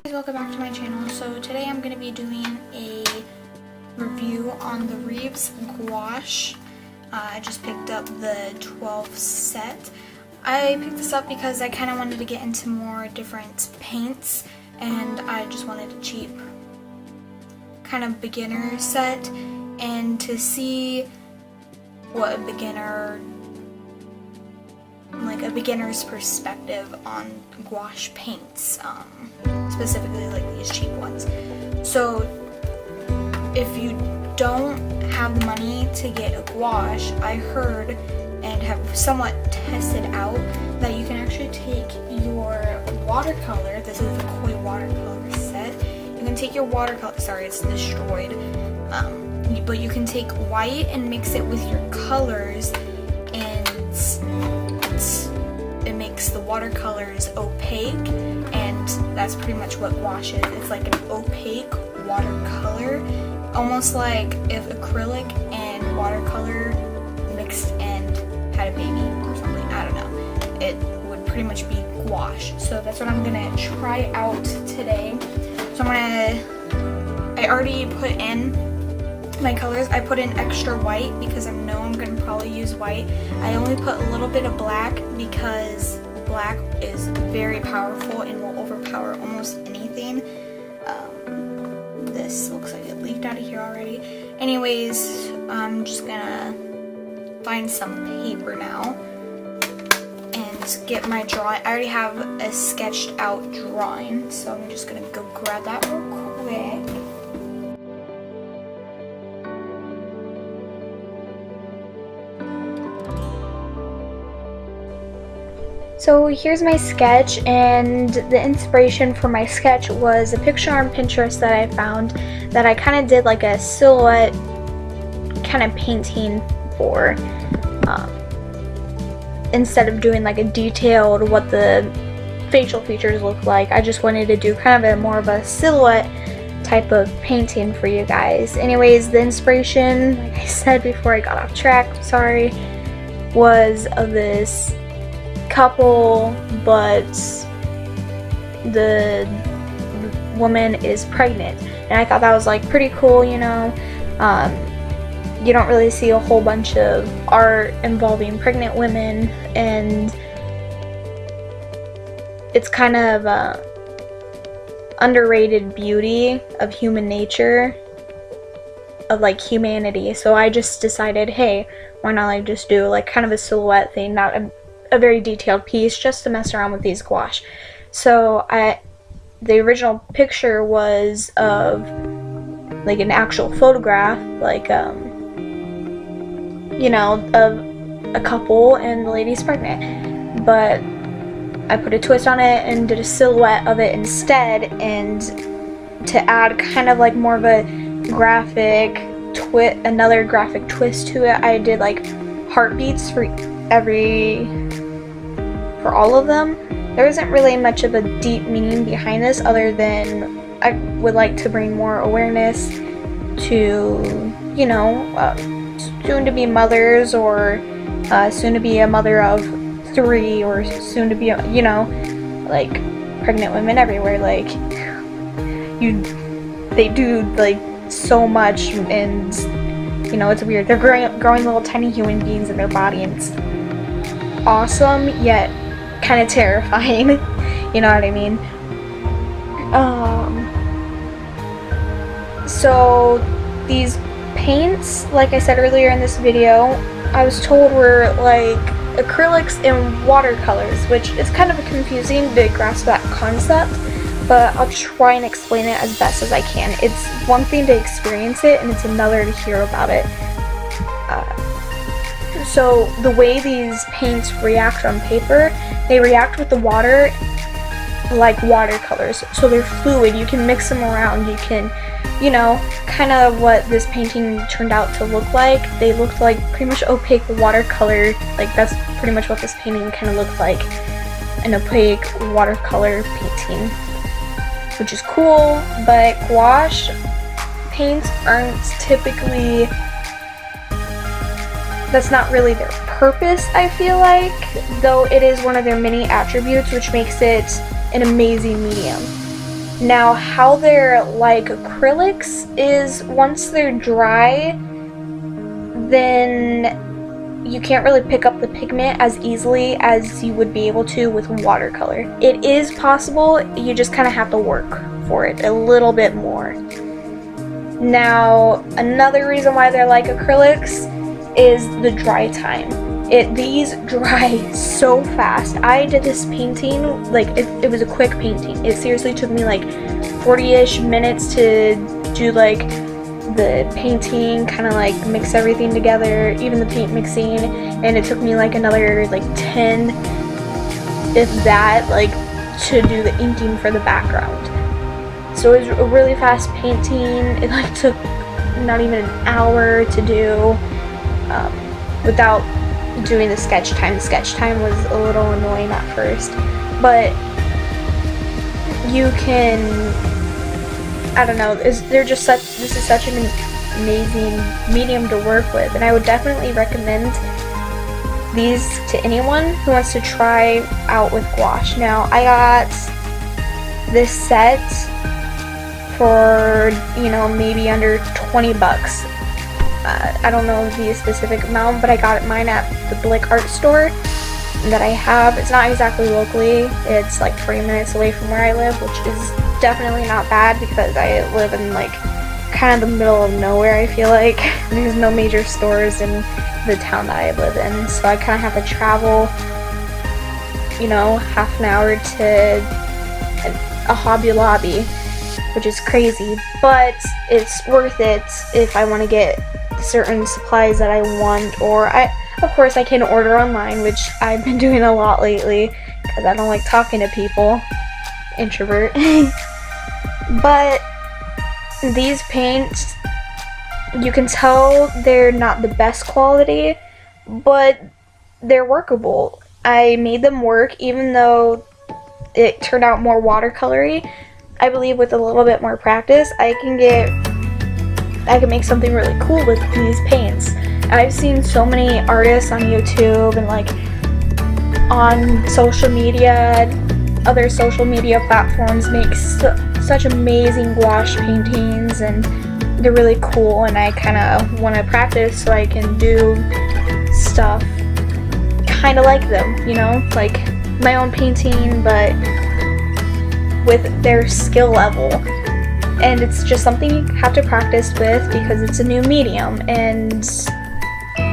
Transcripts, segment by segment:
Welcome back to my channel. So today I'm going to be doing a review on the Reeves Gouache. I just picked up the 12 set. I picked this up because I kind of wanted to get into more different paints, and I just wanted a cheap kind of beginner set, and to see what a beginner's perspective on gouache paints, specifically like these cheap ones. So if you don't have the money to get a gouache, I heard and have somewhat tested out that you can actually take your watercolor. This is the Koi watercolor set. You can take your watercolor, sorry it's destroyed, but you can take white and mix it with your colors, and it makes the watercolors opaque, and that's pretty much what gouache is. It's like an opaque watercolor, almost like if acrylic and watercolor mixed and had a baby or something. I don't know. It would pretty much be gouache. So that's what I'm gonna try out today. So I already put in my colors. I put in extra white because I know I'm gonna probably use white. I only put a little bit of black because black is very powerful and will overpower almost anything. This looks like it leaked out of here already. Anyways, I'm just gonna find some paper now and get my drawing. I already have a sketched out drawing, so I'm just gonna go grab that real quick. So here's my sketch, and the inspiration for my sketch was a picture on Pinterest that I found that I kind of did like a silhouette kind of painting for. Instead of doing like a detailed what the facial features look like, I just wanted to do kind of more of a silhouette type of painting for you guys. Anyways, the inspiration, like I said before I got off track, sorry, was of this couple, but the woman is pregnant, and I thought that was like pretty cool, you know. You don't really see a whole bunch of art involving pregnant women, and it's kind of underrated beauty of human nature, of like humanity. So I just decided, hey, why not like just do like kind of a silhouette thing, not a very detailed piece, just to mess around with these gouache. So the original picture was of like an actual photograph, like you know, of a couple and the lady's pregnant, but I put a twist on it and did a silhouette of it instead, and to add kind of like more of a another graphic twist to it, I did like heartbeats for all of them. There isn't really much of a deep meaning behind this, other than I would like to bring more awareness to, you know, soon to be mothers, or soon to be a mother of 3, or soon to be, you know, like pregnant women everywhere. Like they do like so much, and you know, it's weird. They're growing little tiny human beings in their body, and it's awesome yet kind of terrifying. You know what I mean? So these paints, like I said earlier in this video, I was told were like acrylics and watercolors, which is kind of confusing to grasp that concept, but I'll try and explain it as best as I can. It's one thing to experience it, and it's another to hear about it. So the way these paints react on paper, they react with the water like watercolors. So they're fluid, you can mix them around, you can, you know, kind of what this painting turned out to look like. They looked like pretty much opaque watercolor, like that's pretty much what this painting kind of looked like, an opaque watercolor painting, which is cool. But gouache paints aren't typically, that's not really their purpose, I feel like, though it is one of their many attributes, which makes it an amazing medium. Now, how they're like acrylics is once they're dry, then you can't really pick up the pigment as easily as you would be able to with watercolor. It is possible, you just kind of have to work for it a little bit more. Now, another reason why they're like acrylics is the dry time. These dry so fast. I did this painting, like it was a quick painting. It seriously took me like 40-ish minutes to do like the painting, kind of like mix everything together, even the paint mixing, and it took me like another like 10, if that, like to do the inking for the background. So it was a really fast painting. It like took not even an hour to do without doing the sketch time. The sketch time was a little annoying at first, but you can, I don't know, this is such an amazing medium to work with, and I would definitely recommend these to anyone who wants to try out with gouache. Now, I got this set for, you know, maybe under 20 bucks. I don't know the specific amount, but I got mine at the Blick art store that I have. It's not exactly locally, it's like 40 minutes away from where I live, which is definitely not bad because I live in like kind of the middle of nowhere, I feel like. There's no major stores in the town that I live in, so I kind of have to travel, you know, half an hour to a Hobby Lobby, which is crazy, but it's worth it if I want to get certain supplies that I want, or of course I can order online, which I've been doing a lot lately because I don't like talking to people, introvert. But these paints, you can tell they're not the best quality, but they're workable. I made them work even though it turned out more watercolory. I believe with a little bit more practice, I can make something really cool with these paints. I've seen so many artists on YouTube and like on social media, other social media platforms make such amazing gouache paintings, and they're really cool, and I kind of want to practice so I can do stuff kind of like them, you know, like my own painting but with their skill level. And it's just something you have to practice with because it's a new medium, and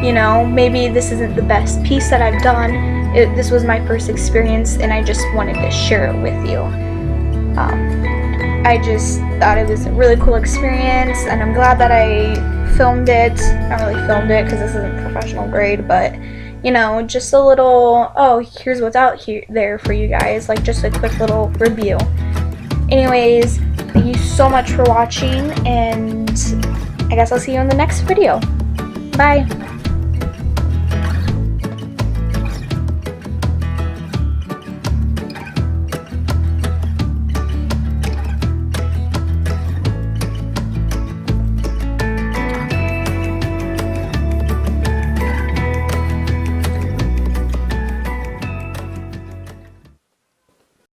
you know, maybe this isn't the best piece that I've done. This was my first experience and I just wanted to share it with you. I just thought it was a really cool experience, and I'm glad that I filmed it. Not really filmed it because this isn't professional grade, but you know, just a little, oh, here's what's out there for you guys, like just a quick little review. Anyways, thank you so much for watching, and I guess I'll see you in the next video. Bye!